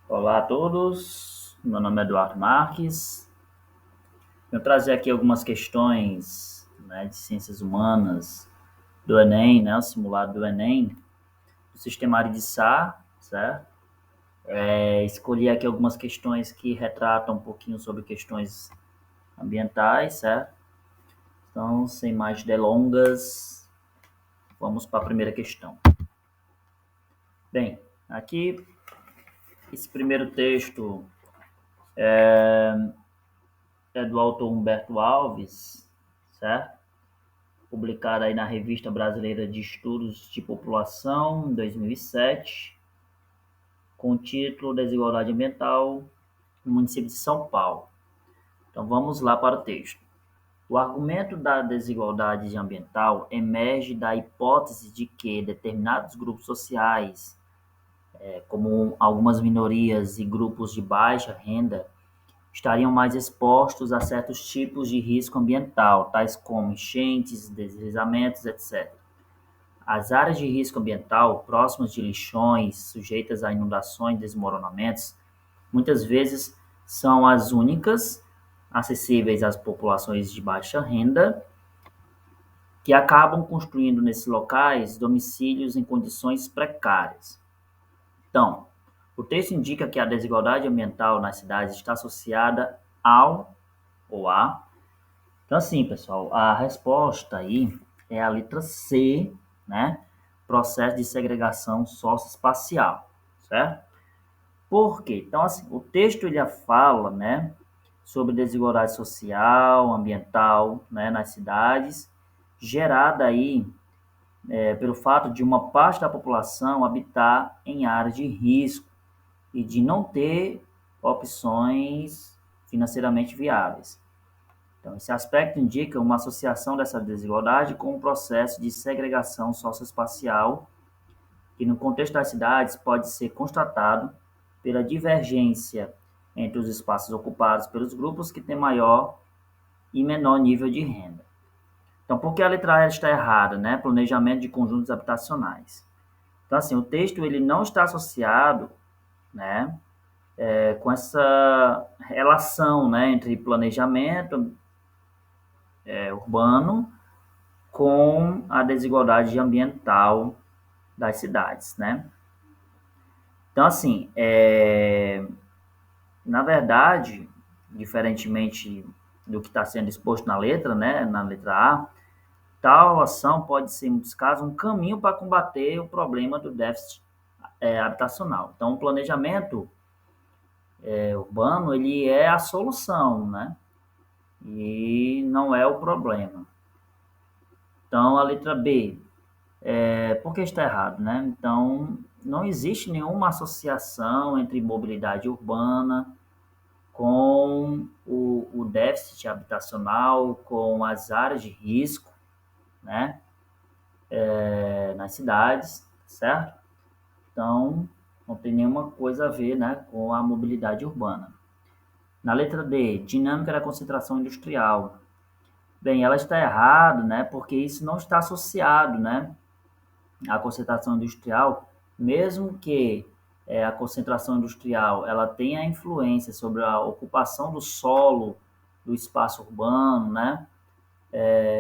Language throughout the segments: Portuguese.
Olá a todos, meu nome é Eduardo Marques. Vou trazer aqui algumas questões, de ciências humanas do Enem, o simulado do Enem, do sistema Aridissá, certo? Escolhi aqui algumas questões que retratam um pouquinho sobre questões ambientais, certo? Então, sem mais delongas, vamos para a primeira questão. Bem, aqui, esse primeiro texto é do autor Humberto Alves, certo? Publicado aí na Revista Brasileira de Estudos de População, em 2007, com o título Desigualdade Ambiental no município de São Paulo. Então vamos lá para o texto. O argumento da desigualdade ambiental emerge da hipótese de que determinados grupos sociais, como algumas minorias e grupos de baixa renda, estariam mais expostos a certos tipos de risco ambiental, tais como enchentes, deslizamentos, etc. As áreas de risco ambiental próximas de lixões, sujeitas a inundações e desmoronamentos, muitas vezes são as únicas acessíveis às populações de baixa renda, que acabam construindo nesses locais domicílios em condições precárias. Então, o texto indica que a desigualdade ambiental nas cidades está associada ao ou a. Então, assim, pessoal, a resposta aí é a letra C, né? Processo de segregação socioespacial, certo? Por quê? Então, assim, o texto ele fala, né, sobre desigualdade social, ambiental, né, nas cidades, gerada aí pelo fato de uma parte da população habitar em áreas de risco e de não ter opções financeiramente viáveis. Então, esse aspecto indica uma associação dessa desigualdade com o processo de segregação socioespacial, que no contexto das cidades pode ser constatado pela divergência entre os espaços ocupados pelos grupos que têm maior e menor nível de renda. Então, por que a letra A está errada, né? Planejamento de conjuntos habitacionais. Então, assim, o texto ele não está associado, né, com essa relação, né, entre planejamento urbano com a desigualdade ambiental das cidades, né? Então, assim, na verdade, diferentemente do que está sendo exposto na letra, né, na letra A, tal ação pode ser, em muitos casos, um caminho para combater o problema do déficit habitacional. Então, o planejamento urbano, ele é a solução, né, e não é o problema. Então, a letra B, por que está errado, né? Então, não existe nenhuma associação entre mobilidade urbana com o déficit habitacional, com as áreas de risco, né? Nas cidades, certo? Então, não tem nenhuma coisa a ver, né, com a mobilidade urbana. Na letra D, dinâmica da concentração industrial. Bem, ela está errada, né, porque isso não está associado, né, à concentração industrial, mesmo que a concentração industrial ela tenha influência sobre a ocupação do solo, do espaço urbano, né?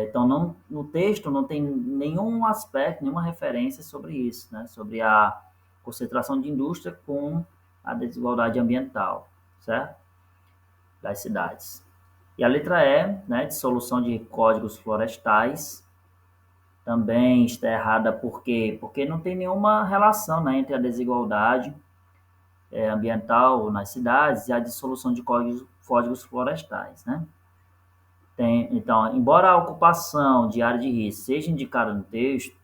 Então, no texto não tem nenhum aspecto, nenhuma referência sobre isso, né? Sobre a concentração de indústria com a desigualdade ambiental, certo? Das cidades. E a letra E, né, de solução de códigos florestais, também está errada por quê? Porque não tem nenhuma relação, né, entre a desigualdade ambiental nas cidades e a dissolução de códigos florestais, né? Então, embora a ocupação de área de risco seja indicada no texto,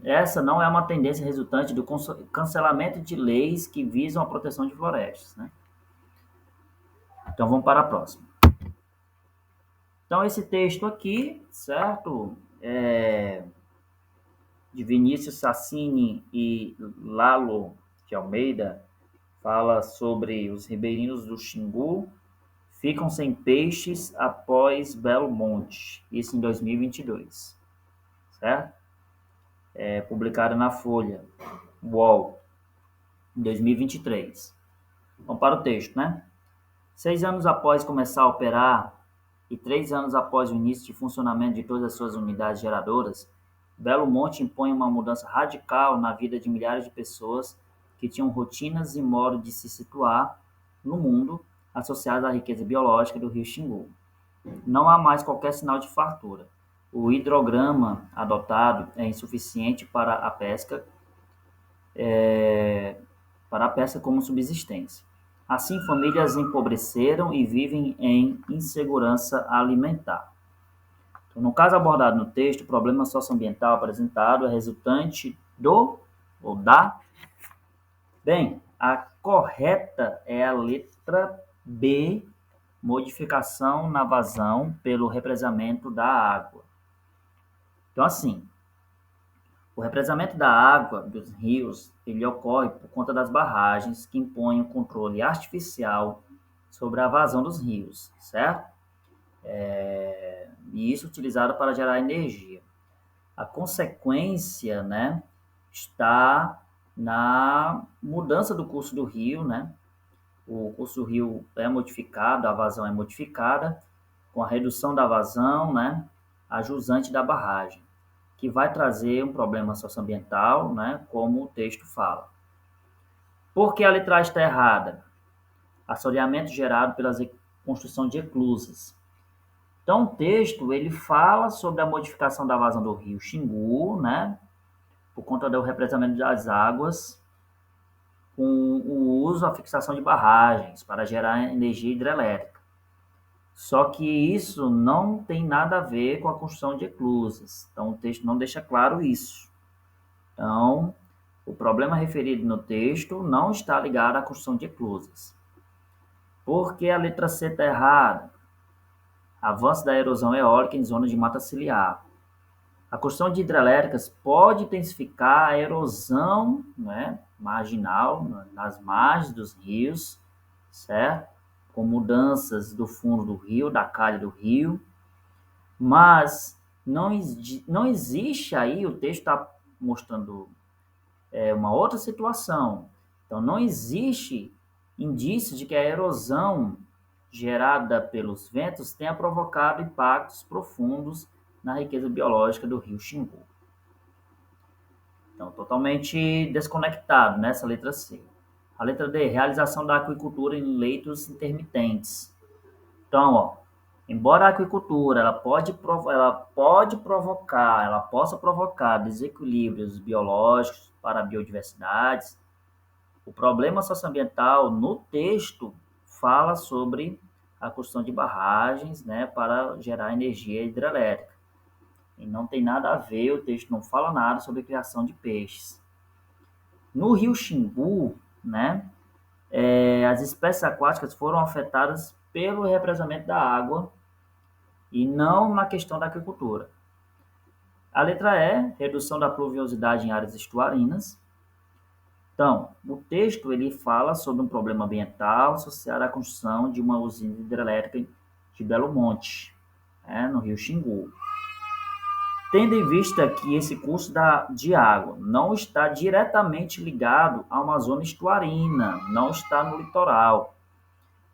essa não é uma tendência resultante do cancelamento de leis que visam a proteção de florestas, né? Então, vamos para a próxima. Então, esse texto aqui, certo? De Vinícius Sassini e Lalo de Almeida, fala sobre os ribeirinhos do Xingu ficam sem peixes após Belo Monte, isso em 2022, certo? Publicado na Folha, UOL, em 2023. Vamos para o texto, né? 6 anos após começar a operar e 3 anos após o início de funcionamento de todas as suas unidades geradoras, Belo Monte impõe uma mudança radical na vida de milhares de pessoas que tinham rotinas e modo de se situar no mundo associados à riqueza biológica do rio Xingu. Não há mais qualquer sinal de fartura. O hidrograma adotado é insuficiente para a pesca como subsistência. Assim, famílias empobreceram e vivem em insegurança alimentar. Então, no caso abordado no texto, o problema socioambiental apresentado é resultante do ou da. Bem, a correta é a letra B, modificação na vazão pelo represamento da água. Então, assim, o represamento da água dos rios, ele ocorre por conta das barragens que impõem um controle artificial sobre a vazão dos rios, certo? E isso utilizado para gerar energia. A consequência, né, está na mudança do curso do rio, né? O curso do rio é modificado, a vazão é modificada, com a redução da vazão, né, a jusante da barragem, que vai trazer um problema socioambiental, né, como o texto fala. Por que a letra A está errada? Assoreamento gerado pela construção de eclusas. Então, o texto ele fala sobre a modificação da vazão do rio Xingu, né, por conta do represamento das águas, com o uso, a fixação de barragens para gerar energia hidrelétrica. Só que isso não tem nada a ver com a construção de eclusas. Então, o texto não deixa claro isso. Então, o problema referido no texto não está ligado à construção de eclusas. Por que a letra C está errada? Avanço da erosão eólica em zonas de mata ciliar. A construção de hidrelétricas pode intensificar a erosão, né, marginal nas margens dos rios, certo? Com mudanças do fundo do rio, da calha do rio, mas não existe aí, o texto está mostrando uma outra situação. Então, não existe indício de que a erosão gerada pelos ventos tenha provocado impactos profundos na riqueza biológica do rio Xingu. Então, totalmente desconectado nessa letra C. A letra D, realização da aquicultura em leitos intermitentes. Então, ó, embora a aquicultura ela possa provocar desequilíbrios biológicos para a biodiversidade, o problema socioambiental no texto fala sobre a construção de barragens, né, para gerar energia hidrelétrica. E não tem nada a ver, o texto não fala nada sobre a criação de peixes. No rio Xingu, né, as espécies aquáticas foram afetadas pelo represamento da água e não na questão da agricultura. A letra E, redução da pluviosidade em áreas estuarinas. Então, o texto ele fala sobre um problema ambiental associado à construção de uma usina hidrelétrica de Belo Monte, no rio Xingu. Tendo em vista que esse curso de água não está diretamente ligado a uma zona estuarina, não está no litoral,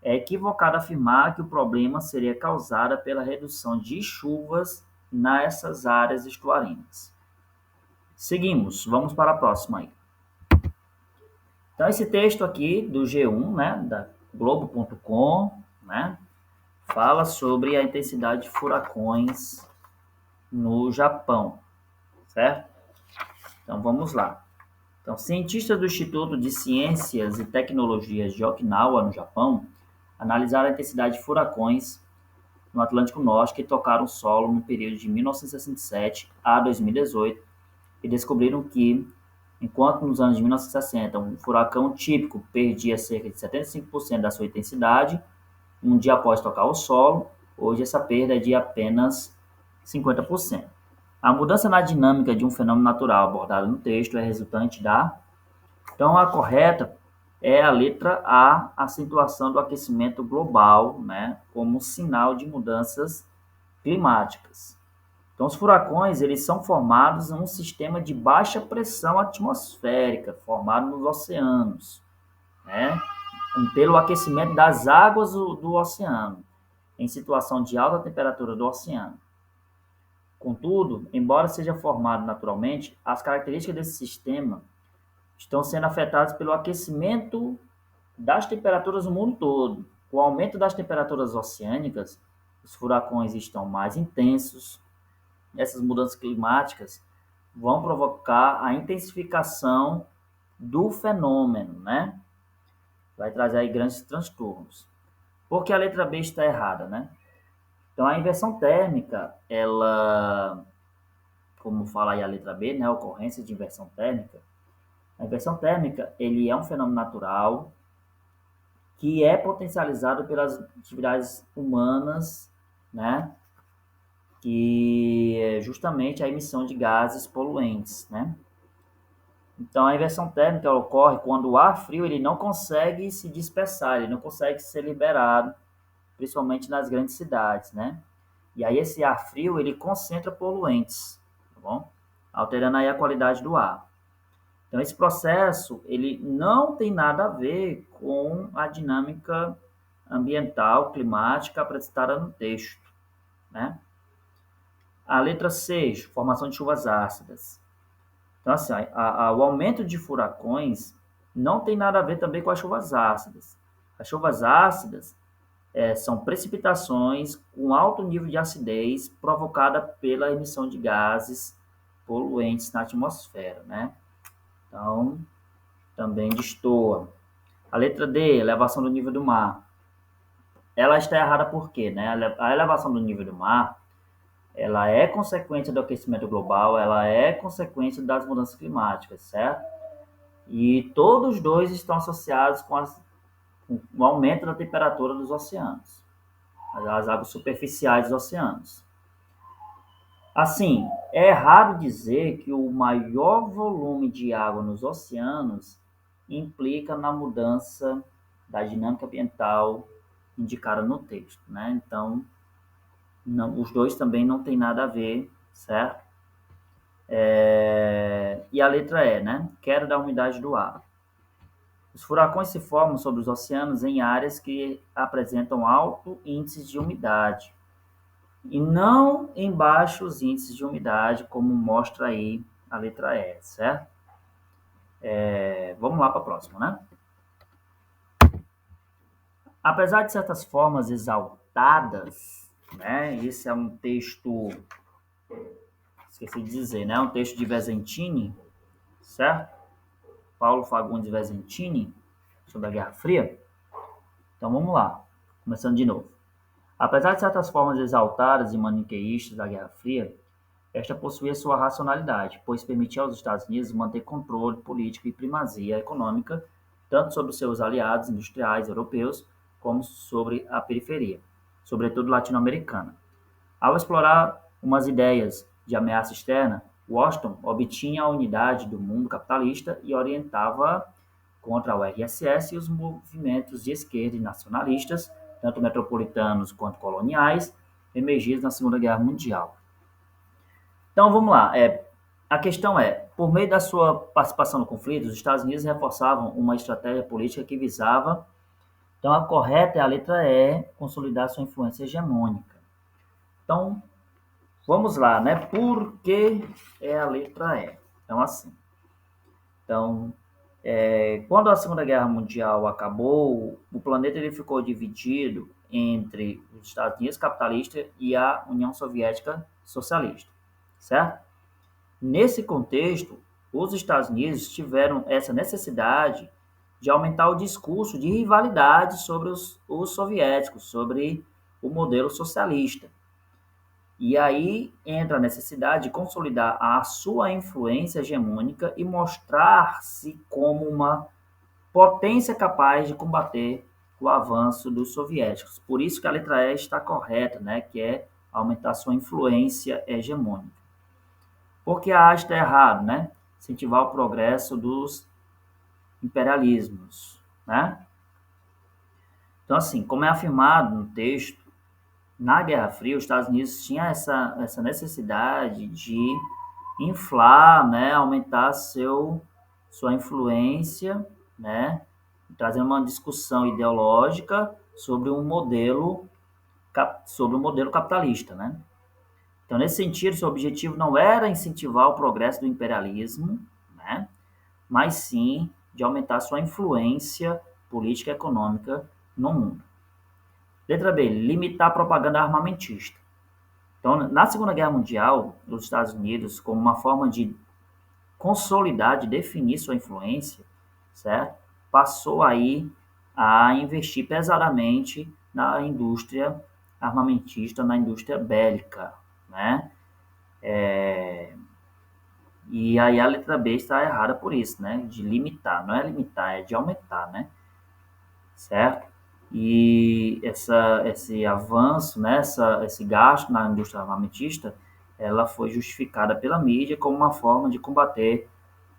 é equivocado afirmar que o problema seria causado pela redução de chuvas nessas áreas estuarinas. Seguimos, vamos para a próxima aí. Então, esse texto aqui do G1, né, da Globo.com, né, fala sobre a intensidade de furacões no Japão, certo? Então, vamos lá. Então, cientistas do Instituto de Ciências e Tecnologias de Okinawa, no Japão, analisaram a intensidade de furacões no Atlântico Norte que tocaram o solo no período de 1967 a 2018 e descobriram que, enquanto nos anos de 1960 um furacão típico perdia cerca de 75% da sua intensidade um dia após tocar o solo, hoje essa perda é de apenas 50%. A mudança na dinâmica de um fenômeno natural abordado no texto é resultante da... Então, a correta é a letra A, acentuação do aquecimento global, né, como sinal de mudanças climáticas. Então, os furacões eles são formados em um sistema de baixa pressão atmosférica, formado nos oceanos, né? pelo aquecimento das águas do oceano, em situação de alta temperatura do oceano. Contudo, embora seja formado naturalmente, as características desse sistema estão sendo afetadas pelo aquecimento das temperaturas no mundo todo. Com o aumento das temperaturas oceânicas, os furacões estão mais intensos. Essas mudanças climáticas vão provocar a intensificação do fenômeno, né? Vai trazer aí grandes transtornos. Por que a letra B está errada, né? Então, a inversão térmica, ela, como fala aí a letra B, né, a ocorrência de inversão térmica, a inversão térmica, ele é um fenômeno natural que é potencializado pelas atividades humanas, né, que é justamente a emissão de gases poluentes, né? Então, a inversão térmica ocorre quando o ar frio ele não consegue se dispersar, ele não consegue ser liberado, principalmente nas grandes cidades, né? E aí esse ar frio ele concentra poluentes, tá bom? Alterando aí a qualidade do ar. Então, esse processo ele não tem nada a ver com a dinâmica ambiental, climática apresentada no texto, né? A letra C, formação de chuvas ácidas. Então, assim, o aumento de furacões não tem nada a ver também com as chuvas ácidas. As chuvas ácidas são precipitações com alto nível de acidez provocada pela emissão de gases poluentes na atmosfera, né? Então, também destoa. A letra D, elevação do nível do mar. Ela está errada por quê, né? A elevação do nível do mar, ela é consequência do aquecimento global, ela é consequência das mudanças climáticas, certo? E todos dois estão associados com o aumento da temperatura dos oceanos, as águas superficiais dos oceanos. Assim, é errado dizer que o maior volume de água nos oceanos implica na mudança da dinâmica ambiental indicada no texto, né? Então, não, os dois também não tem nada a ver, certo? E a letra E, né? Queda da umidade do ar. Os furacões se formam sobre os oceanos em áreas que apresentam alto índice de umidade e não em baixos índices de umidade, como mostra aí a letra E, certo? Vamos lá para a próxima, né? Apesar de certas formas exaltadas, né? Esse é um texto, esqueci de dizer, né? Um texto de Vesentini, certo? Paulo Fagundes Vesentini, sobre a Guerra Fria. Então vamos lá, começando de novo. Apesar de certas formas exaltadas e maniqueístas da Guerra Fria, esta possuía sua racionalidade, pois permitia aos Estados Unidos manter controle político e primazia econômica, tanto sobre seus aliados industriais europeus, como sobre a periferia, sobretudo latino-americana. Ao explorar umas ideias de ameaça externa, Washington obtinha a unidade do mundo capitalista e orientava contra o RSS e os movimentos de esquerda e nacionalistas, tanto metropolitanos quanto coloniais, emergidos na Segunda Guerra Mundial. Então vamos lá. A questão é, por meio da sua participação no conflito, os Estados Unidos reforçavam uma estratégia política que visava, então a correta é a letra E, consolidar sua influência hegemônica. Então, vamos lá, né? Por que é a letra E? Então, assim. Então, quando a Segunda Guerra Mundial acabou, o planeta ele ficou dividido entre os Estados Unidos capitalista e a União Soviética socialista, certo? Nesse contexto, os Estados Unidos tiveram essa necessidade de aumentar o discurso de rivalidade sobre os soviéticos, sobre o modelo socialista. E aí entra a necessidade de consolidar a sua influência hegemônica e mostrar-se como uma potência capaz de combater o avanço dos soviéticos. Por isso que a letra E está correta, né? Que é aumentar sua influência hegemônica. Porque a A está errado, né? Incentivar o progresso dos imperialismos, né? Então, assim, como é afirmado no texto, na Guerra Fria, os Estados Unidos tinham essa necessidade de inflar, né, aumentar sua influência, né, trazendo uma discussão ideológica sobre um modelo capitalista, né? Então, nesse sentido, seu objetivo não era incentivar o progresso do imperialismo, né? Mas sim de aumentar sua influência política e econômica no mundo. Letra B, limitar a propaganda armamentista. Então, na Segunda Guerra Mundial, os Estados Unidos, como uma forma de consolidar, de definir sua influência, certo? Passou aí a investir pesadamente na indústria armamentista, na indústria bélica, né? E aí a letra B está errada por isso, né? De limitar, não é limitar, é de aumentar, né? Certo? E esse avanço, né? Esse gasto na indústria armamentista, ela foi justificada pela mídia como uma forma de combater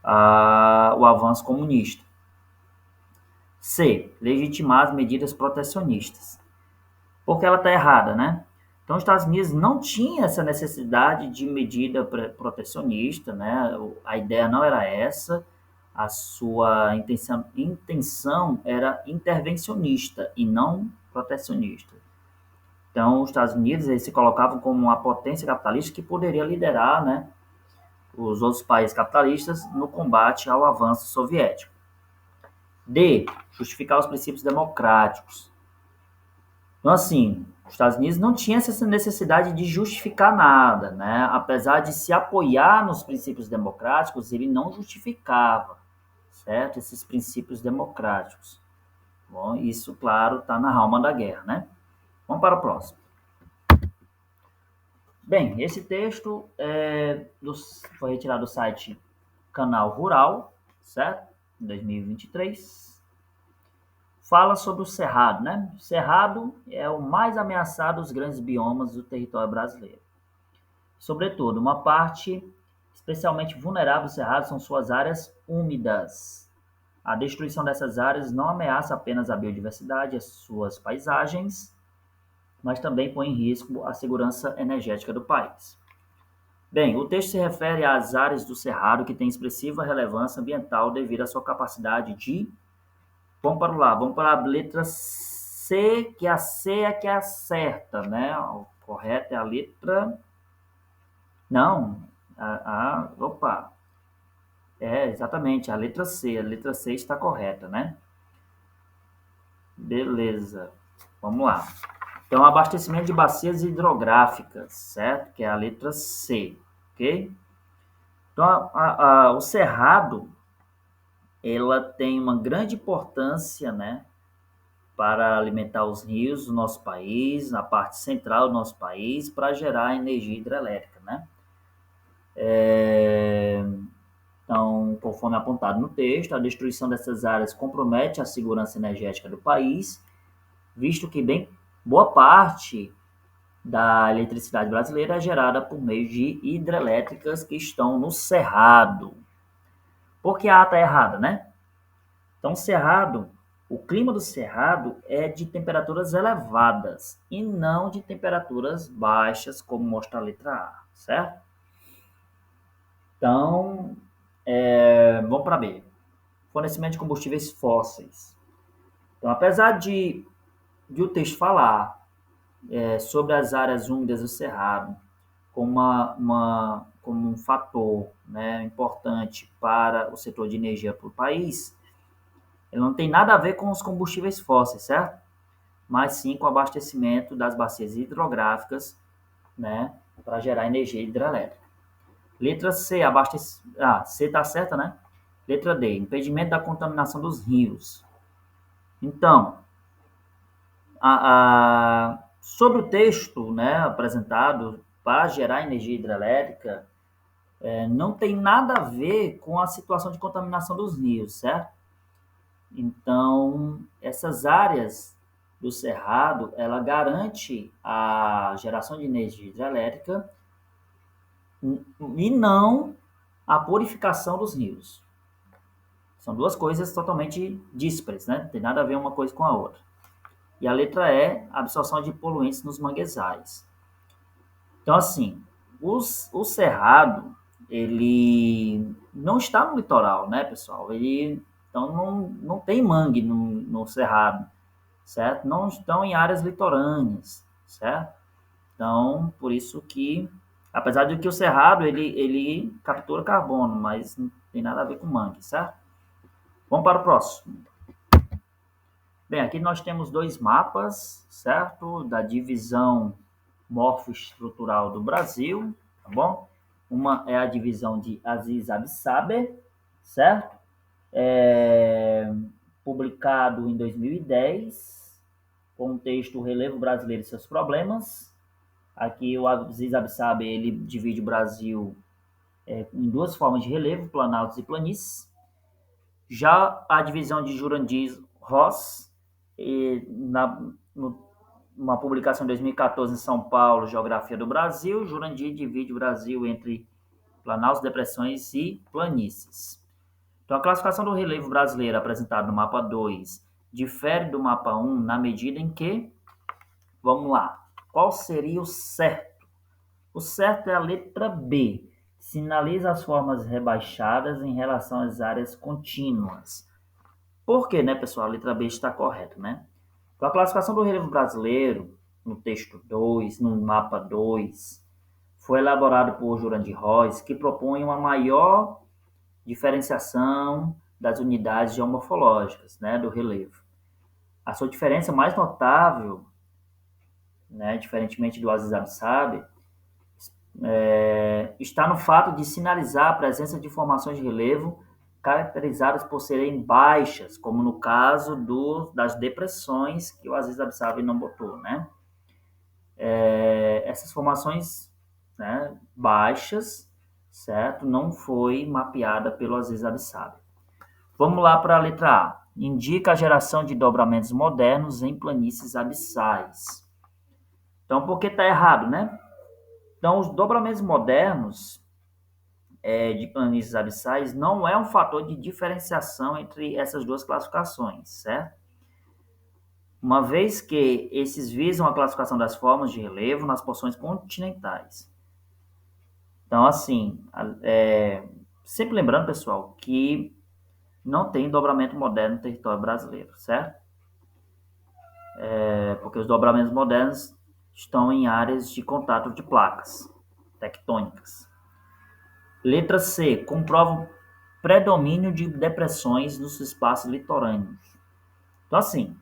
o avanço comunista. C. Legitimar as medidas protecionistas. Porque ela está errada, né? Então, os Estados Unidos não tinha essa necessidade de medida protecionista, né? A ideia não era essa. A sua intenção era intervencionista e não protecionista. Então, os Estados Unidos eles se colocavam como uma potência capitalista que poderia liderar, né, os outros países capitalistas no combate ao avanço soviético. D. Justificar os princípios democráticos. Então, assim, os Estados Unidos não tinha essa necessidade de justificar nada, né? Apesar de se apoiar nos princípios democráticos, ele não justificava, certo? Esses princípios democráticos. Bom, isso, claro, está na alma da guerra, né? Vamos para o próximo. Bem, esse texto foi retirado do site Canal Rural, certo? Em 2023. Fala sobre o cerrado, né? O cerrado é o mais ameaçado dos grandes biomas do território brasileiro. Sobretudo, uma parte especialmente vulnerável do cerrado são suas áreas úmidas. A destruição dessas áreas não ameaça apenas a biodiversidade e as suas paisagens, mas também põe em risco a segurança energética do país. Bem, o texto se refere às áreas do cerrado que têm expressiva relevância ambiental devido à sua capacidade de... Vamos para a letra C, que a C é que é a certa, né? O correto é a letra... Não, opa, exatamente, a letra C. A letra C está correta, né? Beleza, vamos lá. Então, abastecimento de bacias hidrográficas, certo? Que é a letra C, ok? Então, o cerrado, ela tem uma grande importância, né? Para alimentar os rios do nosso país, na parte central do nosso país, para gerar energia hidrelétrica, né? Então, conforme apontado no texto, a destruição dessas áreas compromete a segurança energética do país, visto que bem boa parte da eletricidade brasileira é gerada por meio de hidrelétricas que estão no cerrado. Por que a ata é errada, né? Então, o clima do cerrado é de temperaturas elevadas e não de temperaturas baixas, como mostra a letra A, certo? Então, vamos para B. Fornecimento de combustíveis fósseis. Então, apesar de o texto falar sobre as áreas úmidas do cerrado como, como um fator, né, importante para o setor de energia para o país, ele não tem nada a ver com os combustíveis fósseis, certo? Mas sim com o abastecimento das bacias hidrográficas, né, para gerar energia hidrelétrica. Letra C, C está certa, né? Letra D, impedimento da contaminação dos rios. Então, sobre o texto, né, apresentado para gerar energia hidrelétrica, não tem nada a ver com a situação de contaminação dos rios, certo? Então, essas áreas do cerrado, ela garante a geração de energia hidrelétrica e não a purificação dos rios. São duas coisas totalmente díspares, né? Não tem nada a ver uma coisa com a outra. E a letra E, absorção de poluentes nos manguezais. Então, assim, o cerrado, ele não está no litoral, né, pessoal? Ele Então, não tem mangue no Cerrado, certo? Não estão em áreas litorâneas, certo? Então, por isso que, apesar de que o Cerrado, ele captura carbono, mas não tem nada a ver com mangue, certo? Vamos para o próximo. Bem, aqui nós temos dois mapas, certo? Da divisão morfoestrutural do Brasil, tá bom? Uma é a divisão de Aziz Absaber, certo? Publicado em 2010, com o texto Relevo Brasileiro e seus Problemas. Aqui o Aziz Absaber, ele divide o Brasil em duas formas de relevo, planaltos e planícies. Já a divisão de Jurandir Ross, numa publicação em 2014 em São Paulo, Geografia do Brasil, Jurandir divide o Brasil entre planaltos, depressões e planícies. Então, a classificação do relevo brasileiro apresentada no mapa 2 difere do mapa 1 na medida em que, vamos lá, qual seria o certo? O certo é a letra B, sinaliza as formas rebaixadas em relação às áreas contínuas. Por quê, né, pessoal? A letra B está correta, né? Então, a classificação do relevo brasileiro, no texto 2, no mapa 2, foi elaborado por Jurandir Ross, que propõe uma maior diferenciação das unidades geomorfológicas, né, do relevo. A sua diferença mais notável, né, diferentemente do Aziz Absaber, está no fato de sinalizar a presença de formações de relevo caracterizadas por serem baixas, como no caso das depressões, que o Aziz Absaber não botou, né? Essas formações, né, baixas, certo? Não foi mapeada pelo Aziz Absaber. Vamos lá para a letra A. Indica a geração de dobramentos modernos em planícies abissais. Então, por que está errado, né? Então, os dobramentos modernos de planícies abissais não é um fator de diferenciação entre essas duas classificações, certo? Uma vez que esses visam a classificação das formas de relevo nas porções continentais. Então, assim, sempre lembrando, pessoal, que não tem dobramento moderno no território brasileiro, certo? Porque os dobramentos modernos estão em áreas de contato de placas tectônicas. Letra C. Comprova o predomínio de depressões nos espaços litorâneos. Então, assim,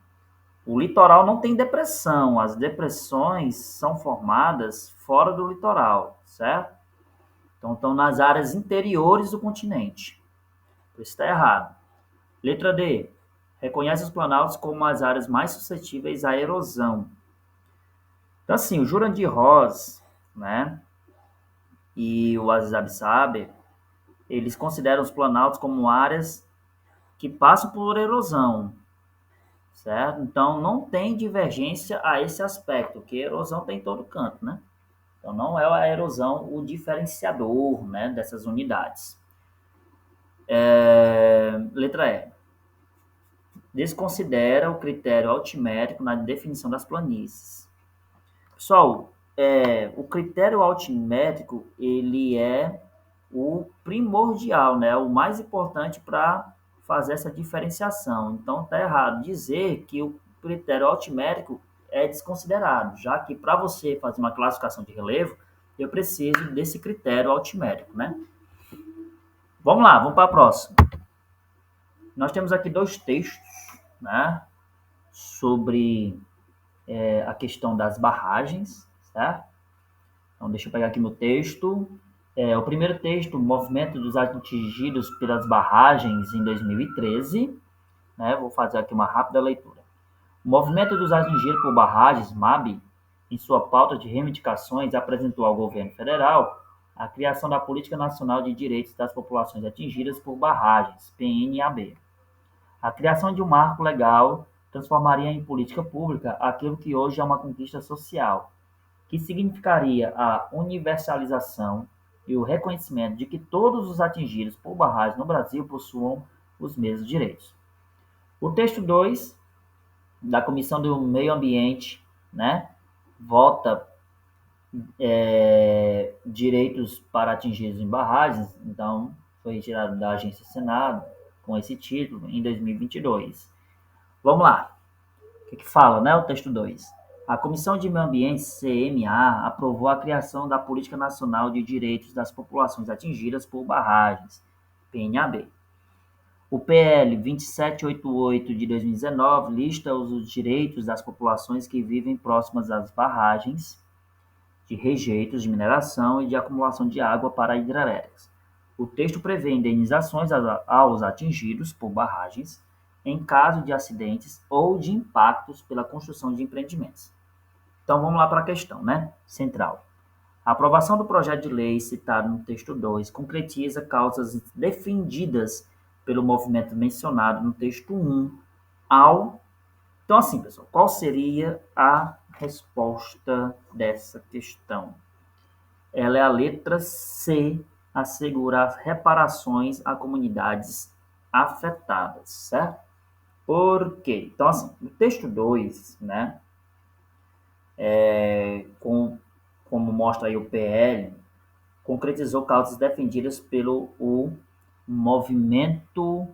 o litoral não tem depressão. As depressões são formadas fora do litoral, certo? Então, estão nas áreas interiores do continente. Por isso está errado. Letra D. Reconhece os planaltos como as áreas mais suscetíveis à erosão. Então, assim, o Jurandir Ross, né, e o Aziz Absaber, eles consideram os planaltos como áreas que passam por erosão, certo? Então, não tem divergência a esse aspecto, que erosão tem em todo canto, né? Então, não é a erosão o diferenciador, né, dessas unidades. Letra E. Desconsidera o critério altimétrico na definição das planícies. Pessoal, o critério altimétrico, ele é o primordial, né? O mais importante para fazer essa diferenciação. Então, está errado dizer que o critério altimétrico é desconsiderado, já que para você fazer uma classificação de relevo, eu preciso desse critério altimétrico, né? Vamos lá, vamos para a próxima. Nós temos aqui dois textos, né, sobre a questão das barragens, certo? Então, deixa eu pegar aqui meu texto. O primeiro texto, movimento dos atingidos pelas barragens em 2013. Né? Vou fazer aqui uma rápida leitura. O movimento dos atingidos por barragens, MAB, em sua pauta de reivindicações, apresentou ao governo federal a criação da Política Nacional de Direitos das Populações Atingidas por Barragens, PNAB. A criação de um marco legal transformaria em política pública aquilo que hoje é uma conquista social, que significaria a universalização e o reconhecimento de que todos os atingidos por barragens no Brasil possuam os mesmos direitos. O texto 2 da Comissão do Meio Ambiente, né, vota direitos para atingidos em barragens, então foi retirado da Agência Senado, com esse título em 2022. Vamos lá. O que fala, né? O texto 2. A Comissão de Meio Ambiente, CMA, aprovou a criação da Política Nacional de Direitos das Populações Atingidas por Barragens, PNAB. O PL 2788 de 2019 lista os direitos das populações que vivem próximas às barragens de rejeitos de mineração e de acumulação de água para hidrelétricas. O texto prevê indenizações aos atingidos por barragens em caso de acidentes ou de impactos pela construção de empreendimentos. Então vamos lá para a questão, né? Central. A aprovação do projeto de lei citado no texto 2 concretiza causas defendidas pelo movimento mencionado no texto 1 ao... Então, assim, pessoal, qual seria a resposta dessa questão? Ela é a letra C, assegurar reparações a comunidades afetadas, certo? Por quê? Então, assim, o texto 2, né, como mostra aí o PL, concretizou causas defendidas pelo o Movimento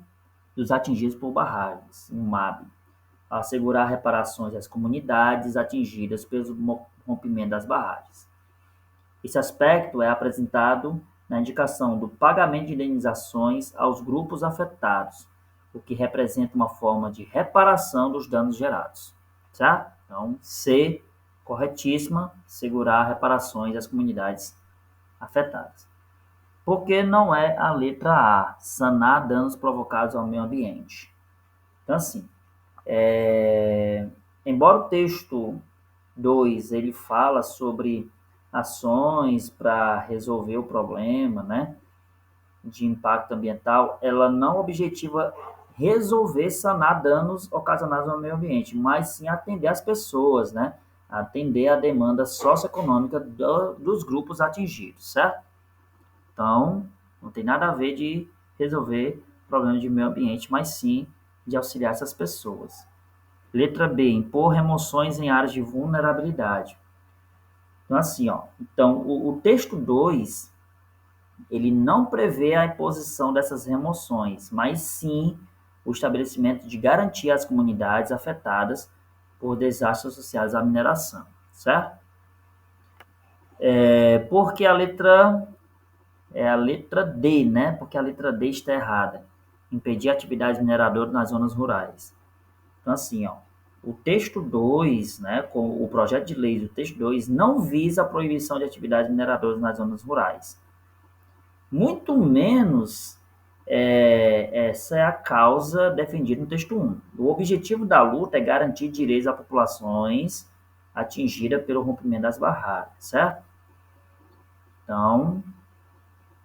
dos Atingidos por Barragens, o MAB, assegurar reparações às comunidades atingidas pelo rompimento das barragens. Esse aspecto é apresentado na indicação do pagamento de indenizações aos grupos afetados, o que representa uma forma de reparação dos danos gerados, certo? Então, C, corretíssima, segurar reparações às comunidades afetadas. Por que não é a letra A, sanar danos provocados ao meio ambiente? Então, assim, embora o texto 2 ele fala sobre ações para resolver o problema, né, de impacto ambiental, ela não objetiva resolver, sanar danos ocasionados ao meio ambiente, mas sim atender as pessoas, né, atender a demanda socioeconômica dos grupos atingidos, certo? Então, não tem nada a ver de resolver problemas de meio ambiente, mas sim de auxiliar essas pessoas. Letra B, impor remoções em áreas de vulnerabilidade. Então, assim, ó, então, o texto 2, ele não prevê a imposição dessas remoções, mas sim o estabelecimento de garantia às comunidades afetadas por desastres associados à mineração, certo? Porque a letra D, né? Porque a letra D está errada. Impedir atividades mineradoras nas zonas rurais. Então, assim, ó, o texto 2, né, com o projeto de lei do texto 2, não visa a proibição de atividades mineradoras nas zonas rurais. Muito menos essa é a causa defendida no texto 1. O objetivo da luta é garantir direitos a populações atingidas pelo rompimento das barragens, certo? Então,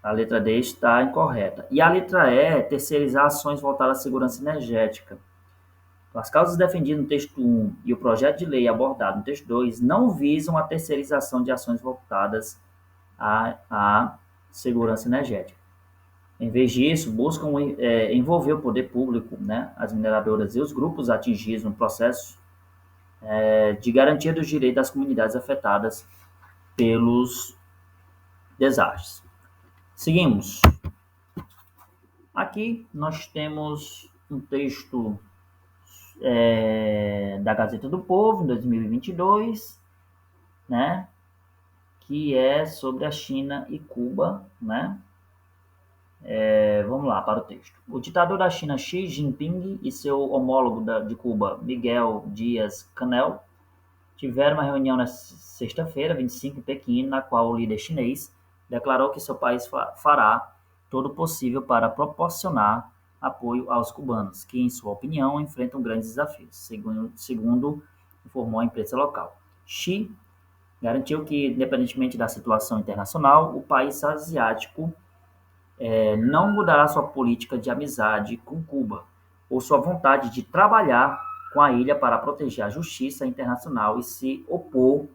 a letra D está incorreta. E a letra E, terceirizar ações voltadas à segurança energética. As causas defendidas no texto 1 e o projeto de lei abordado no texto 2 não visam a terceirização de ações voltadas à segurança energética. Em vez disso, buscam envolver o poder público, né, as mineradoras e os grupos atingidos no processo de garantia dos direitos das comunidades afetadas pelos desastres. Seguimos. Aqui nós temos um texto da Gazeta do Povo, em 2022, né, que é sobre a China e Cuba, né? Vamos lá para o texto. O ditador da China, Xi Jinping, e seu homólogo de Cuba, Miguel Díaz-Canel, tiveram uma reunião na sexta-feira, 25, em Pequim, na qual o líder chinês declarou que seu país fará todo o possível para proporcionar apoio aos cubanos, que, em sua opinião, enfrentam grandes desafios, segundo informou a imprensa local. Xi garantiu que, independentemente da situação internacional, o país asiático não mudará sua política de amizade com Cuba ou sua vontade de trabalhar com a ilha para proteger a justiça internacional e se opor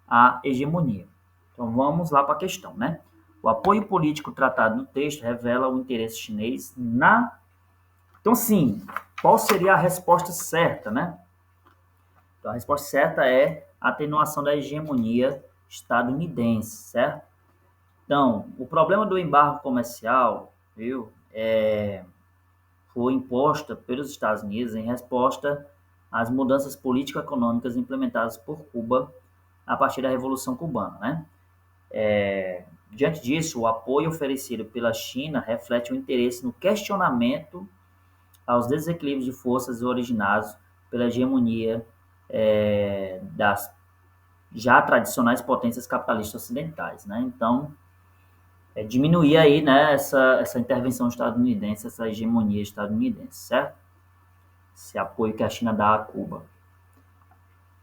à hegemonia. Então vamos lá para a questão, né? O apoio político tratado no texto revela o interesse chinês na... Então, sim, qual seria a resposta certa, né? Então, a resposta certa é a atenuação da hegemonia estadunidense, certo? Então, o problema do embargo comercial, viu, foi imposta pelos Estados Unidos em resposta às mudanças político-econômicas implementadas por Cuba a partir da Revolução Cubana, né? Diante disso, o apoio oferecido pela China reflete o interesse no questionamento aos desequilíbrios de forças originados pela hegemonia das já tradicionais potências capitalistas ocidentais, né? Então, diminuir aí, né, essa intervenção estadunidense, essa hegemonia estadunidense, certo? Esse apoio que a China dá a Cuba.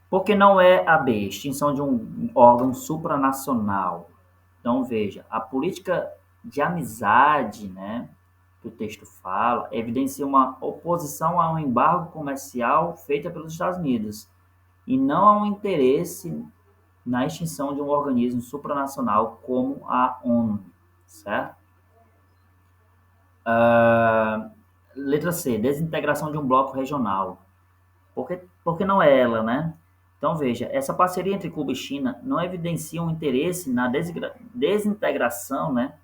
Porque não é a B, extinção de um órgão supranacional. Então, veja, a política de amizade, né, que o texto fala, evidencia uma oposição a um embargo comercial feita pelos Estados Unidos e não a um interesse na extinção de um organismo supranacional como a ONU, certo? Letra C, desintegração de um bloco regional. Porque não é ela, né? Então, veja, essa parceria entre Cuba e China não evidencia um interesse na desintegração, né?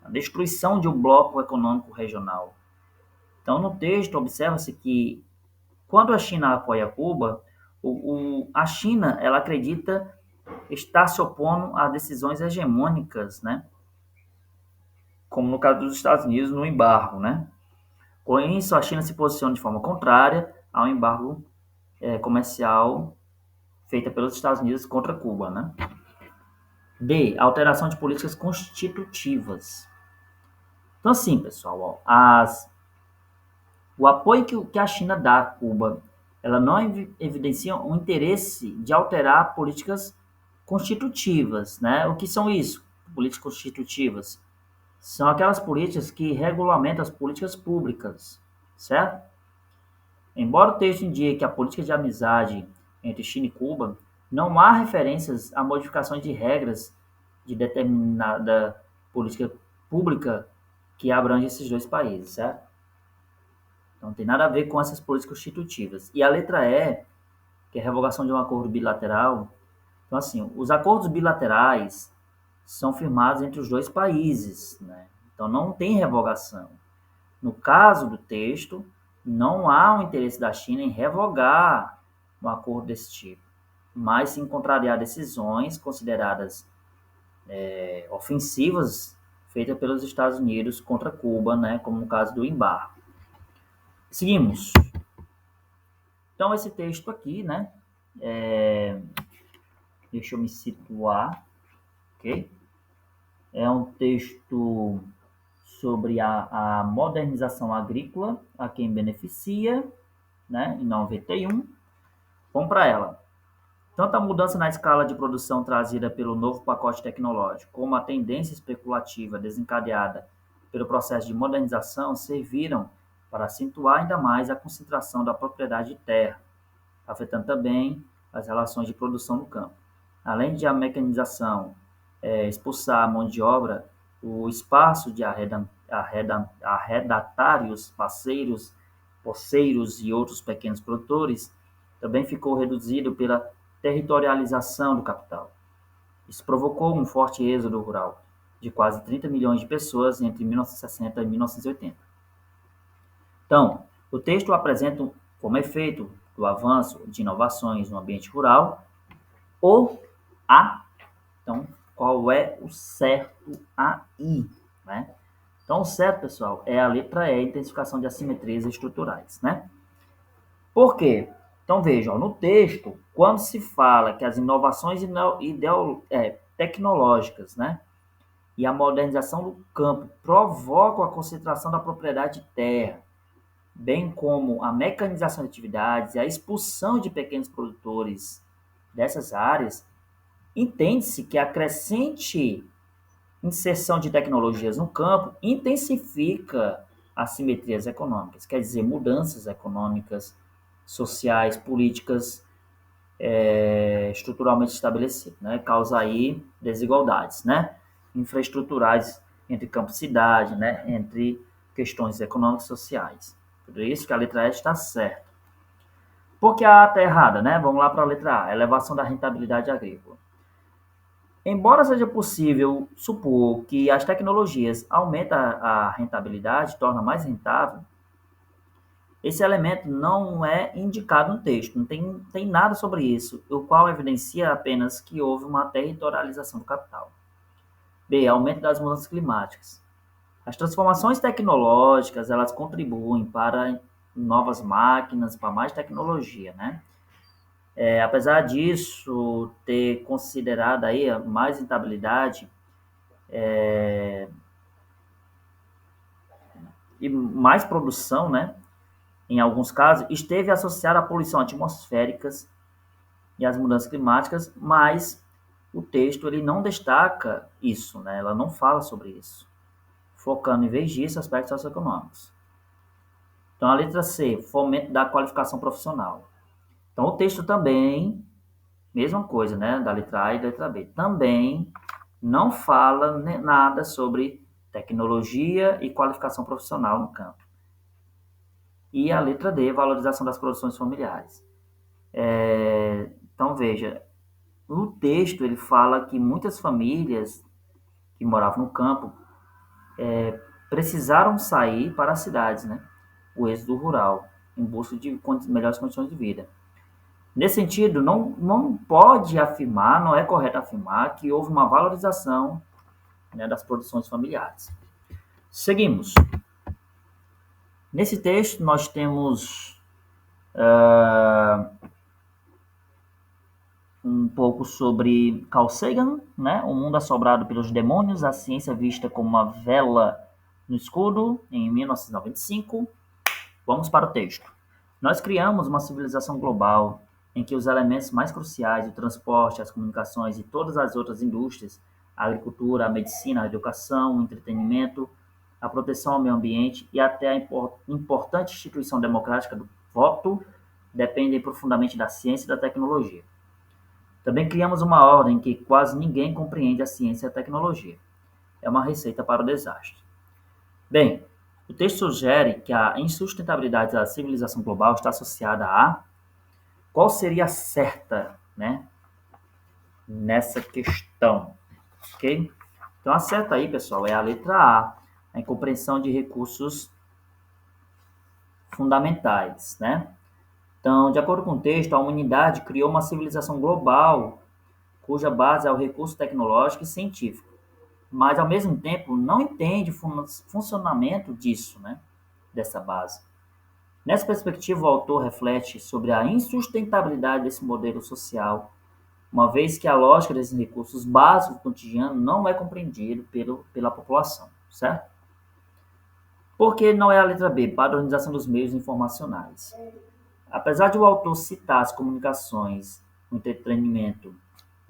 A destruição de um bloco econômico regional. Então, no texto, observa-se que quando a China apoia Cuba, a China ela acredita estar se opondo a decisões hegemônicas, né? Como no caso dos Estados Unidos, no embargo, né? Com isso, a China se posiciona de forma contrária ao embargo comercial feita pelos Estados Unidos contra Cuba, né? D. Alteração de políticas constitutivas. Então, assim, pessoal, ó, o apoio que a China dá a Cuba, ela não evidencia um interesse de alterar políticas constitutivas, né? O que são isso? Políticas constitutivas são aquelas políticas que regulamentam as políticas públicas, certo? Embora o texto indique que a política de amizade entre China e Cuba, não há referências a modificações de regras de determinada política pública que abrange esses dois países, certo? Então, não tem nada a ver com essas políticas constitutivas. E a letra E, que é a revogação de um acordo bilateral. Então, assim, os acordos bilaterais são firmados entre os dois países, né? Então, não tem revogação. No caso do texto, não há um interesse da China em revogar um acordo desse tipo, mas sim contrariar decisões consideradas ofensivas feitas pelos Estados Unidos contra Cuba, né, como no caso do embargo. Seguimos. Então, esse texto aqui, né, deixa eu me situar, ok? É um texto sobre a modernização agrícola, a quem beneficia, né, em 91. Vamos para ela. Tanto a mudança na escala de produção trazida pelo novo pacote tecnológico, como a tendência especulativa desencadeada pelo processo de modernização serviram para acentuar ainda mais a concentração da propriedade de terra, afetando também as relações de produção no campo. Além de a mecanização expulsar a mão de obra, o espaço de arrendatários, parceiros, poceiros e outros pequenos produtores também ficou reduzido pela territorialização do capital. Isso provocou um forte êxodo rural, de quase 30 milhões de pessoas entre 1960 e 1980. Então, o texto apresenta como efeito do avanço de inovações no ambiente rural o A. Então, qual é o certo aí, né? Então, o certo, pessoal, é a letra E, intensificação de assimetrias estruturais, né? Por quê? Então, vejam, no texto, quando se fala que as inovações tecnológicas, né, e a modernização do campo provocam a concentração da propriedade de terra, bem como a mecanização de atividades e a expulsão de pequenos produtores dessas áreas, entende-se que a crescente inserção de tecnologias no campo intensifica assimetrias econômicas, quer dizer, mudanças econômicas, sociais, políticas estruturalmente estabelecidas, né? Causa aí desigualdades, né? Infraestruturais entre campo e cidade, né? Entre questões econômicas e sociais. Por isso que a letra E está certa. Por que a A está errada, né? Vamos lá para a letra A, elevação da rentabilidade agrícola. Embora seja possível supor que as tecnologias aumentam a rentabilidade, torna mais rentável, Esse elemento não é indicado no texto, não tem nada sobre isso, o qual evidencia apenas que houve uma territorialização do capital. B. Aumento das mudanças climáticas. As transformações tecnológicas, elas contribuem para novas máquinas, para mais tecnologia, né? Apesar disso, ter considerado aí a mais rentabilidade e mais produção, né? Em alguns casos, esteve associada à poluição atmosférica e às mudanças climáticas, mas o texto ele não destaca isso, né? Ela não fala sobre isso, focando em vez disso aspectos socioeconômicos. Então, a letra C, fomento da qualificação profissional. Então, o texto também, mesma coisa, né? Da letra A e da letra B, também não fala nada sobre tecnologia e qualificação profissional no campo. E a letra D, valorização das produções familiares. Então, veja, o texto ele fala que muitas famílias que moravam no campo precisaram sair para as cidades, né? O êxodo rural, em busca de melhores condições de vida. Nesse sentido, não pode afirmar, não é correto afirmar que houve uma valorização, né, das produções familiares. Seguimos. Nesse texto, nós temos um pouco sobre Carl Sagan, né? O mundo assombrado pelos demônios, a ciência vista como uma vela no escuro, em 1995. Vamos para o texto. Nós criamos uma civilização global em que os elementos mais cruciais, o transporte, as comunicações e todas as outras indústrias, a agricultura, a medicina, a educação, o entretenimento, a proteção ao meio ambiente e até a importante instituição democrática do voto dependem profundamente da ciência e da tecnologia. Também criamos uma ordem em que quase ninguém compreende a ciência e a tecnologia. É uma receita para o desastre. Bem, o texto sugere que a insustentabilidade da civilização global está associada a qual seria a certa, né, nessa questão, ok? Então a certa aí, pessoal, é a letra A incompreensão de recursos fundamentais, né? Então, de acordo com o texto, a humanidade criou uma civilização global cuja base é o recurso tecnológico e científico, mas ao mesmo tempo não entende o funcionamento disso, né? Dessa base. Nessa perspectiva, o autor reflete sobre a insustentabilidade desse modelo social, uma vez que a lógica desses recursos básicos do cotidiano não é compreendido pela população, certo? Por que não é a letra B, padronização dos meios informacionais? Apesar de o autor citar as comunicações, o entretenimento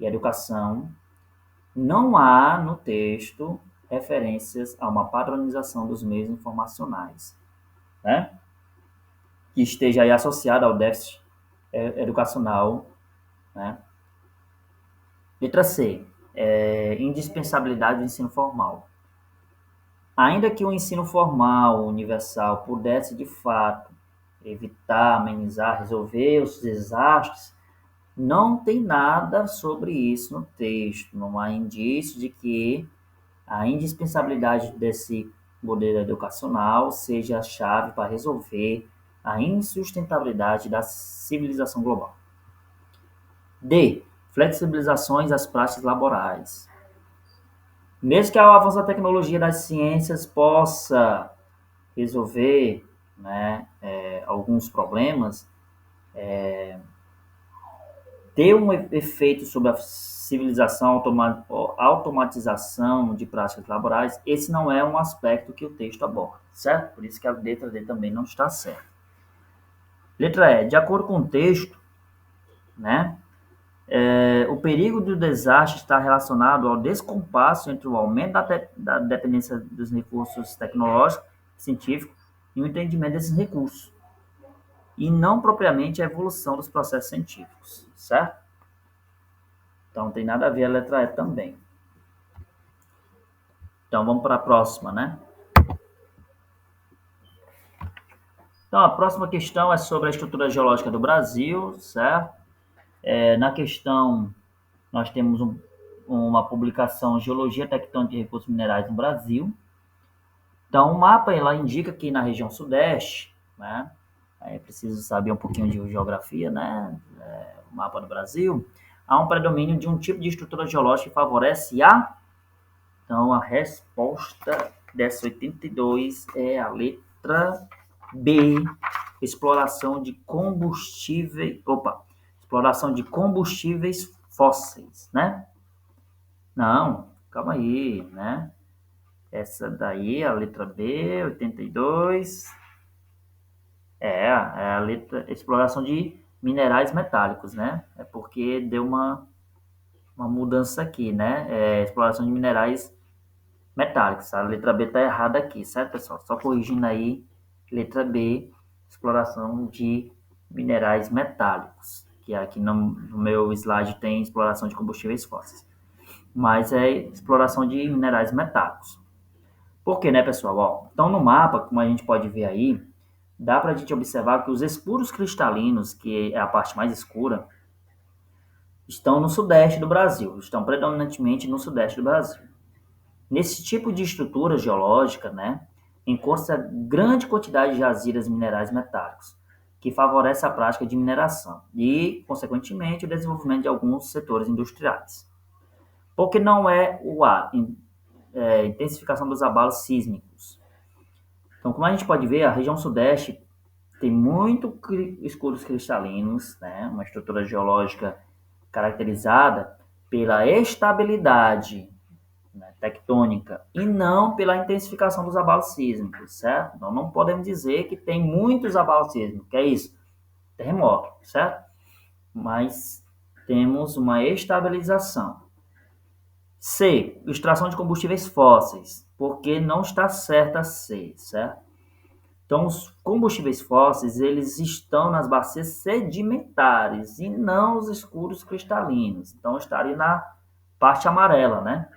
e a educação, não há no texto referências a uma padronização dos meios informacionais, né? Que esteja aí associada ao déficit educacional, né? Letra C, indispensabilidade do ensino formal. Ainda que o ensino formal universal pudesse, de fato, evitar, amenizar, resolver os desastres, não tem nada sobre isso no texto. Não há indício de que a indispensabilidade desse modelo educacional seja a chave para resolver a insustentabilidade da civilização global. D. Flexibilizações das práticas laborais. Mesmo que o avanço da tecnologia das ciências possa resolver, né, alguns problemas, ter um efeito sobre a civilização, automatização de práticas laborais, esse não é um aspecto que o texto aborda, certo? Por isso que a letra D também não está certa. Letra E, de acordo com o texto, né, o perigo do desastre está relacionado ao descompasso entre o aumento da dependência dos recursos tecnológicos e científicos e o entendimento desses recursos, e não propriamente a evolução dos processos científicos, certo? Então, não tem nada a ver a letra E também. Então, vamos para a próxima, né? Então, a próxima questão é sobre a estrutura geológica do Brasil, certo? Na questão, nós temos uma publicação Geologia Tectônica de Recursos Minerais no Brasil. Então, o mapa ela indica que na região sudeste, né, é preciso saber um pouquinho de geografia, né? O mapa do Brasil. Há um predomínio de um tipo de estrutura geológica que favorece a... Então, a resposta dessa 82 é a letra B, exploração de combustíveis, exploração de combustíveis fósseis, né? Não, calma aí, né? Essa daí, a letra B, 82, é a letra exploração de minerais metálicos, né? É porque deu uma mudança aqui, né? Exploração de minerais metálicos. A letra B está errada aqui, certo, pessoal? Só corrigindo aí, letra B, exploração de minerais metálicos, que aqui no meu slide tem exploração de combustíveis fósseis, mas é exploração de minerais metálicos. Por quê, né, pessoal? Ó, então, no mapa, como a gente pode ver aí, dá para a gente observar que os escuros cristalinos, que é a parte mais escura, estão no sudeste do Brasil, estão predominantemente no sudeste do Brasil. Nesse tipo de estrutura geológica, né, encontra-se grande quantidade de jazidas minerais metálicos, que favorece a prática de mineração e, consequentemente, o desenvolvimento de alguns setores industriais. Porque não é intensificação dos abalos sísmicos. Então, como a gente pode ver, a região sudeste tem muito escuros cristalinos, né, uma estrutura geológica caracterizada pela estabilidade, né, tectônica, e não pela intensificação dos abalos sísmicos, certo? Então não podemos dizer que tem muitos abalos sísmicos, que é isso, terremoto, certo? Mas temos uma estabilização. C, extração de combustíveis fósseis, porque não está certa C, certo? Então, os combustíveis fósseis, eles estão nas bacias sedimentares e não os escuros cristalinos. Então, estaria na parte amarela, né?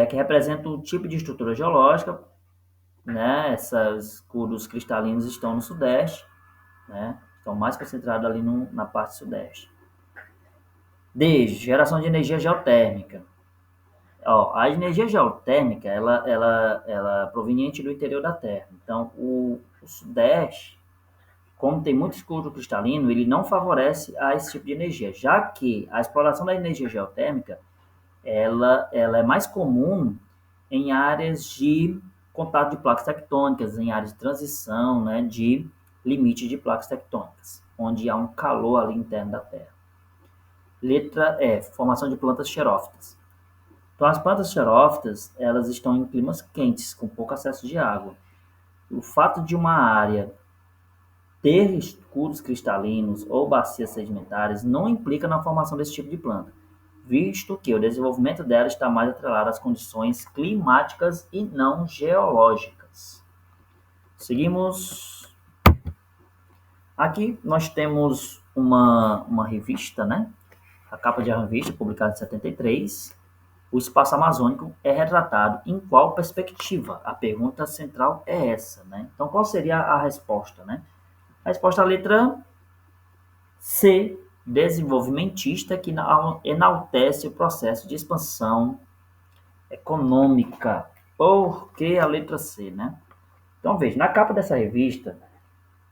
Que representa o tipo de estrutura geológica, né? Esses escuros cristalinos estão no sudeste, né? Estão mais concentrados ali na parte sudeste. D, geração de energia geotérmica. Ó, a energia geotérmica, ela é proveniente do interior da Terra. Então, o sudeste, como tem muito escuro cristalino, ele não favorece a esse tipo de energia, já que a exploração da energia geotérmica, ela é mais comum em áreas de contato de placas tectônicas, em áreas de transição, né, de limite de placas tectônicas, onde há um calor ali interno da Terra. Letra E, formação de plantas xerófitas. Então, as plantas xerófitas, elas estão em climas quentes, com pouco acesso de água. O fato de uma área ter escuros cristalinos ou bacias sedimentares não implica na formação desse tipo de planta, visto que o desenvolvimento dela está mais atrelado às condições climáticas e não geológicas. Seguimos. Aqui nós temos uma revista, né? A capa de uma revista publicada em 73. O espaço amazônico é retratado em qual perspectiva? A pergunta central é essa, né? Então, qual seria a resposta, né? A resposta é a letra C, desenvolvimentista, que enaltece o processo de expansão econômica. Por que a letra C, né? Então, veja, na capa dessa revista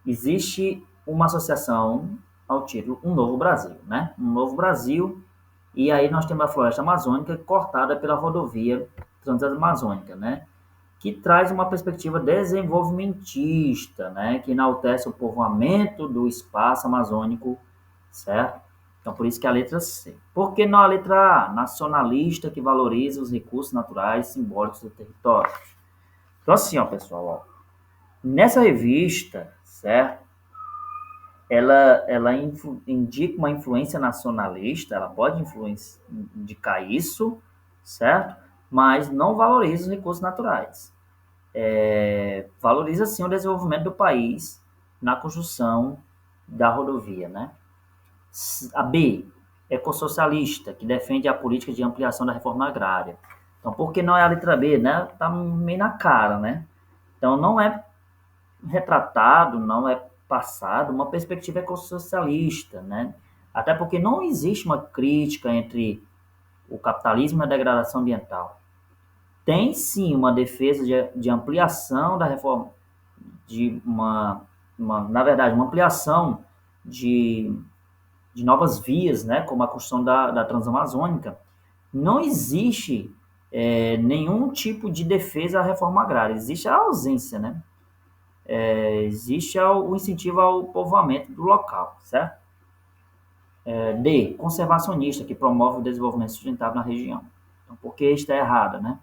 existe uma associação ao título Um Novo Brasil, né? Um Novo Brasil, e aí nós temos a floresta amazônica cortada pela rodovia transamazônica, né? Que traz uma perspectiva desenvolvimentista, né? Que enaltece o povoamento do espaço amazônico, certo? Então, por isso que é a letra C. Por que não a letra A? Nacionalista, que valoriza os recursos naturais simbólicos do território. Então, assim, ó, pessoal, ó, nessa revista, certo? Ela indica uma influência nacionalista, ela pode indicar isso, certo? Mas não valoriza os recursos naturais. Valoriza, sim, o desenvolvimento do país na construção da rodovia, né? A B, ecossocialista, que defende a política de ampliação da reforma agrária. Então, por que não é a letra B, né? Tá meio na cara, né? Então, não é retratado, não é passado uma perspectiva ecossocialista, né? Até porque não existe uma crítica entre o capitalismo e a degradação ambiental. Tem sim uma defesa de ampliação da reforma, de uma na verdade, uma ampliação de, de novas vias, né, como a construção da Transamazônica, não existe nenhum tipo de defesa à reforma agrária, existe a ausência, né? Existe o incentivo ao povoamento do local, certo? D, conservacionista, que promove o desenvolvimento sustentável na região. Então, por que está errada, né?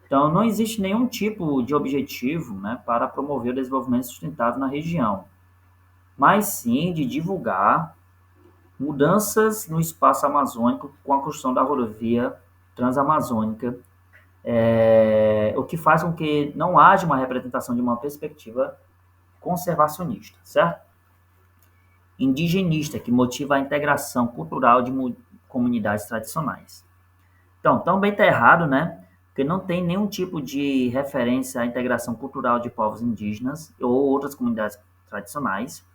Então, não existe nenhum tipo de objetivo, né, para promover o desenvolvimento sustentável na região, mas sim de divulgar mudanças no espaço amazônico com a construção da rodovia transamazônica, o que faz com que não haja uma representação de uma perspectiva conservacionista, certo? Indigenista, que motiva a integração cultural de comunidades tradicionais. Então, também está errado, né? Porque não tem nenhum tipo de referência à integração cultural de povos indígenas ou outras comunidades tradicionais,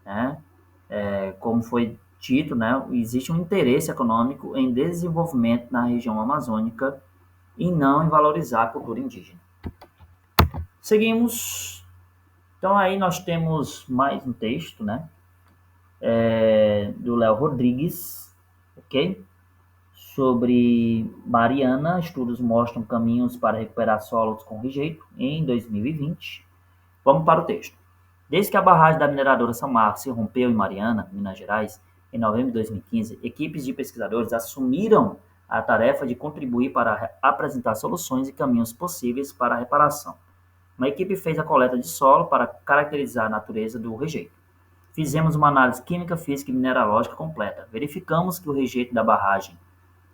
né? Como foi dito, né? Existe um interesse econômico em desenvolvimento na região amazônica e não em valorizar a cultura indígena. Seguimos. Então, aí nós temos mais um texto, né? Do Léo Rodrigues, ok? Sobre Mariana, estudos mostram caminhos para recuperar solos com rejeito em 2020. Vamos para o texto. Desde que a barragem da mineradora São Marcos se rompeu em Mariana, Minas Gerais, em novembro de 2015, equipes de pesquisadores assumiram a tarefa de contribuir para apresentar soluções e caminhos possíveis para a reparação. Uma equipe fez a coleta de solo para caracterizar a natureza do rejeito. Fizemos uma análise química, física e mineralógica completa. Verificamos que o rejeito da barragem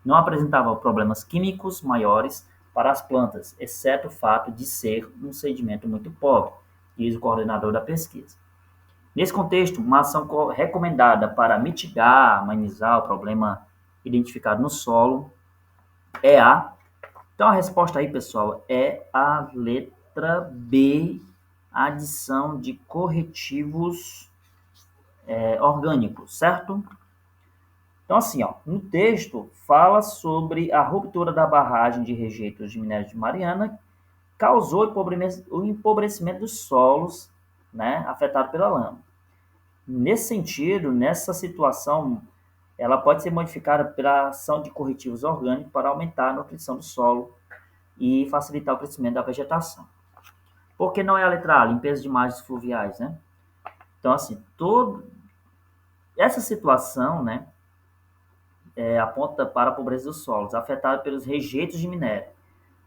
não apresentava problemas químicos maiores para as plantas, exceto o fato de ser um sedimento muito pobre, diz o coordenador da pesquisa. Nesse contexto, uma ação recomendada para mitigar, amenizar o problema identificado no solo é a... Então, a resposta aí, pessoal, é a letra B, adição de corretivos orgânicos, certo? Então, assim, ó, no texto fala sobre a ruptura da barragem de rejeitos de minério de Mariana, causou o empobrecimento dos solos, né, afetado pela lama. Nesse sentido, nessa situação, ela pode ser modificada pela ação de corretivos orgânicos para aumentar a nutrição do solo e facilitar o crescimento da vegetação. Por que não é a letra A, limpeza de margens fluviais, né? Então, assim, essa situação, né, aponta para a pobreza dos solos, afetada pelos rejeitos de minério.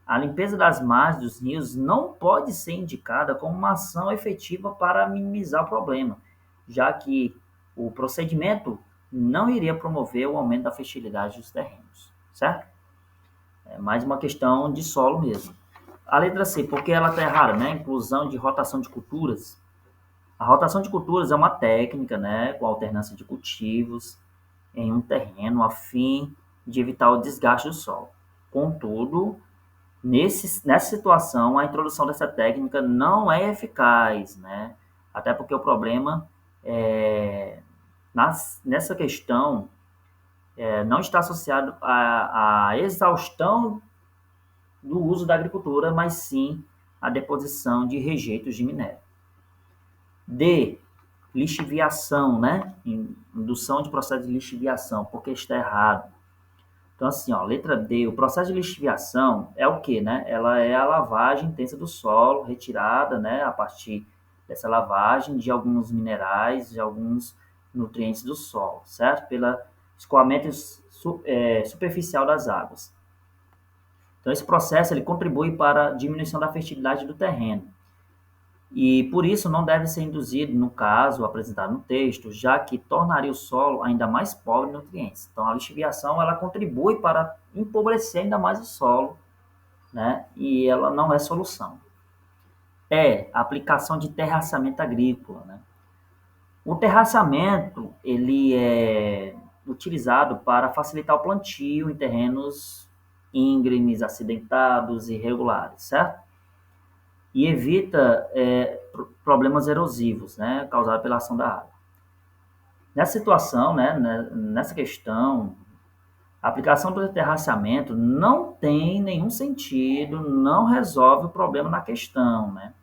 A limpeza das margens dos rios não pode ser indicada como uma ação efetiva para minimizar o problema, já que o procedimento não iria promover o aumento da fertilidade dos terrenos, certo? É mais uma questão de solo mesmo. A letra C, porque ela está errada, né? Inclusão de rotação de culturas. A rotação de culturas é uma técnica, né, com alternância de cultivos em um terreno a fim de evitar o desgaste do solo. Contudo, nessa situação, a introdução dessa técnica não é eficaz, né? Até porque o problema nessa questão não está associado à exaustão do uso da agricultura, mas sim à deposição de rejeitos de minério. D, lixiviação, né? Indução de processo de lixiviação, porque está errado. Então, assim, ó, letra D, o processo de lixiviação é o quê, né? Ela é a lavagem intensa do solo, retirada, né, a partir dessa lavagem de alguns minerais, de alguns nutrientes do solo, certo? Pelo escoamento superficial das águas. Então, esse processo ele contribui para a diminuição da fertilidade do terreno. E por isso não deve ser induzido, no caso apresentado no texto, já que tornaria o solo ainda mais pobre em nutrientes. Então a lixiviação ela contribui para empobrecer ainda mais o solo, né? E ela não é solução. A aplicação de terraçamento agrícola, né? O terraçamento ele é utilizado para facilitar o plantio em terrenos íngremes, acidentados e irregulares, certo? E evita problemas erosivos, né, causados pela ação da água. Nessa situação, né, nessa questão, a aplicação do terraceamento não tem nenhum sentido, não resolve o problema na questão, né?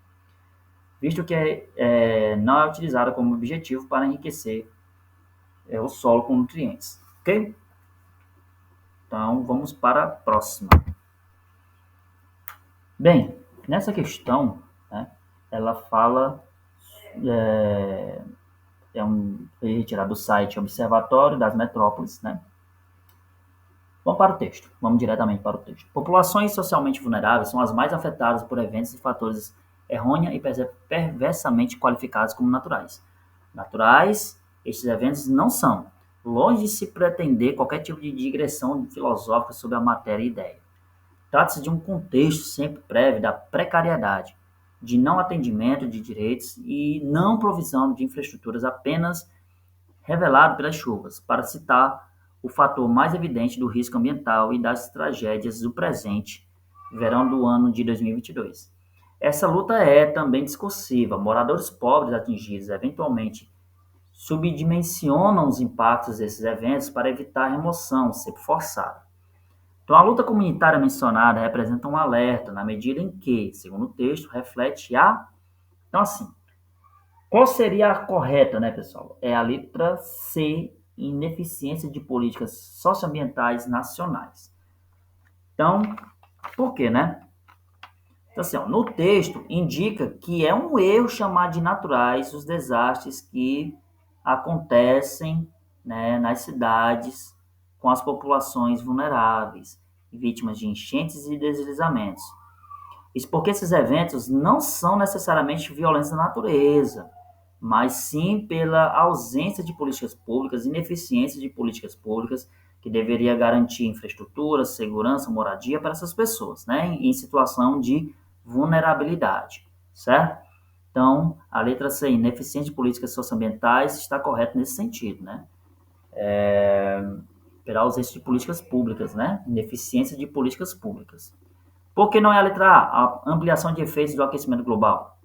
visto que não é utilizada como objetivo para enriquecer o solo com nutrientes. Ok? Então, vamos para a próxima. Bem, nessa questão, né, ela fala, foi retirado do site Observatório das Metrópoles, né? Vamos para o texto, vamos diretamente para o texto. Populações socialmente vulneráveis são as mais afetadas por eventos e fatores errônea e perversamente qualificados como naturais. Naturais, estes eventos não são, longe de se pretender qualquer tipo de digressão filosófica sobre a matéria e ideia. Trata-se de um contexto sempre prévio da precariedade, de não atendimento de direitos e não provisão de infraestruturas apenas revelado pelas chuvas, para citar o fator mais evidente do risco ambiental e das tragédias do presente verão do ano de 2022. Essa luta é também discursiva. Moradores pobres atingidos eventualmente subdimensionam os impactos desses eventos para evitar a remoção sempre forçada. Então, a luta comunitária mencionada representa um alerta na medida em que, segundo o texto, reflete a... Então, assim, qual seria a correta, né, pessoal? É a letra C, ineficiência de políticas socioambientais nacionais. Então, por quê, né? Então, assim, ó, no texto indica que é um erro chamar de naturais os desastres que acontecem, né, nas cidades com as populações vulneráveis, vítimas de enchentes e deslizamentos. Isso porque esses eventos não são necessariamente violência da natureza, mas sim pela ausência de políticas públicas, ineficiência de políticas públicas que deveria garantir infraestrutura, segurança, moradia para essas pessoas, né, em situação de vulnerabilidade, certo? Então, a letra C, ineficiência de políticas socioambientais, está correta nesse sentido, né? Pela ausência de políticas públicas, né? Ineficiência de políticas públicas. Por que não é a letra A? A ampliação de efeitos do aquecimento global.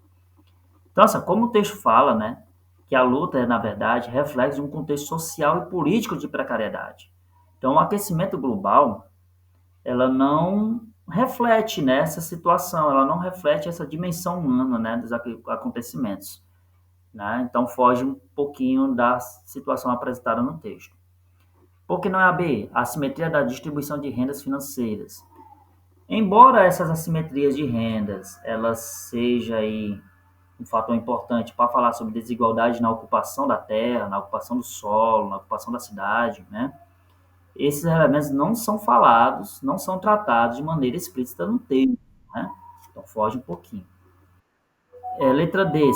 Então, assim, como o texto fala, né, que a luta é, na verdade, reflexo de um contexto social e político de precariedade. Então, o aquecimento global, ela não reflete nessa situação, ela não reflete essa dimensão humana, né, dos acontecimentos, né? Então, foge um pouquinho da situação apresentada no texto. Por que não é a B? A assimetria da distribuição de rendas financeiras. Embora essas assimetrias de rendas, elas sejam aí um fator importante para falar sobre desigualdade na ocupação da terra, na ocupação do solo, na ocupação da cidade, né? Esses elementos não são falados, não são tratados de maneira explícita no texto, né? Então foge um pouquinho. Letra D,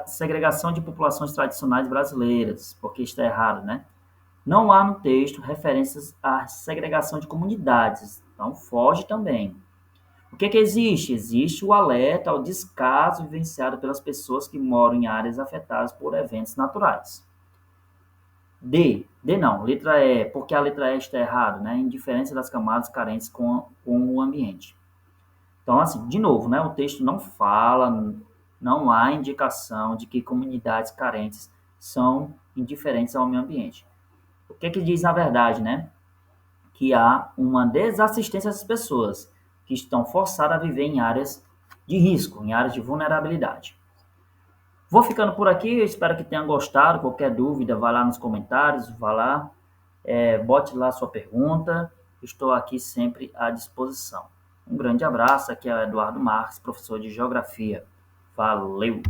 segregação de populações tradicionais brasileiras, porque está errado, né? Não há no texto referências à segregação de comunidades, então foge também. O que existe? Existe o alerta ao descaso vivenciado pelas pessoas que moram em áreas afetadas por eventos naturais. D não, letra E, porque a letra E está errada, né? Indiferença das camadas carentes com o ambiente. Então, assim, de novo, né? O texto não fala, não há indicação de que comunidades carentes são indiferentes ao meio ambiente. O que diz na verdade, né? Que há uma desassistência às pessoas que estão forçadas a viver em áreas de risco, em áreas de vulnerabilidade. Vou ficando por aqui, eu espero que tenham gostado. Qualquer dúvida, vá lá nos comentários, vá lá, bote lá sua pergunta, estou aqui sempre à disposição. Um grande abraço, aqui é o Eduardo Marques, professor de Geografia. Valeu!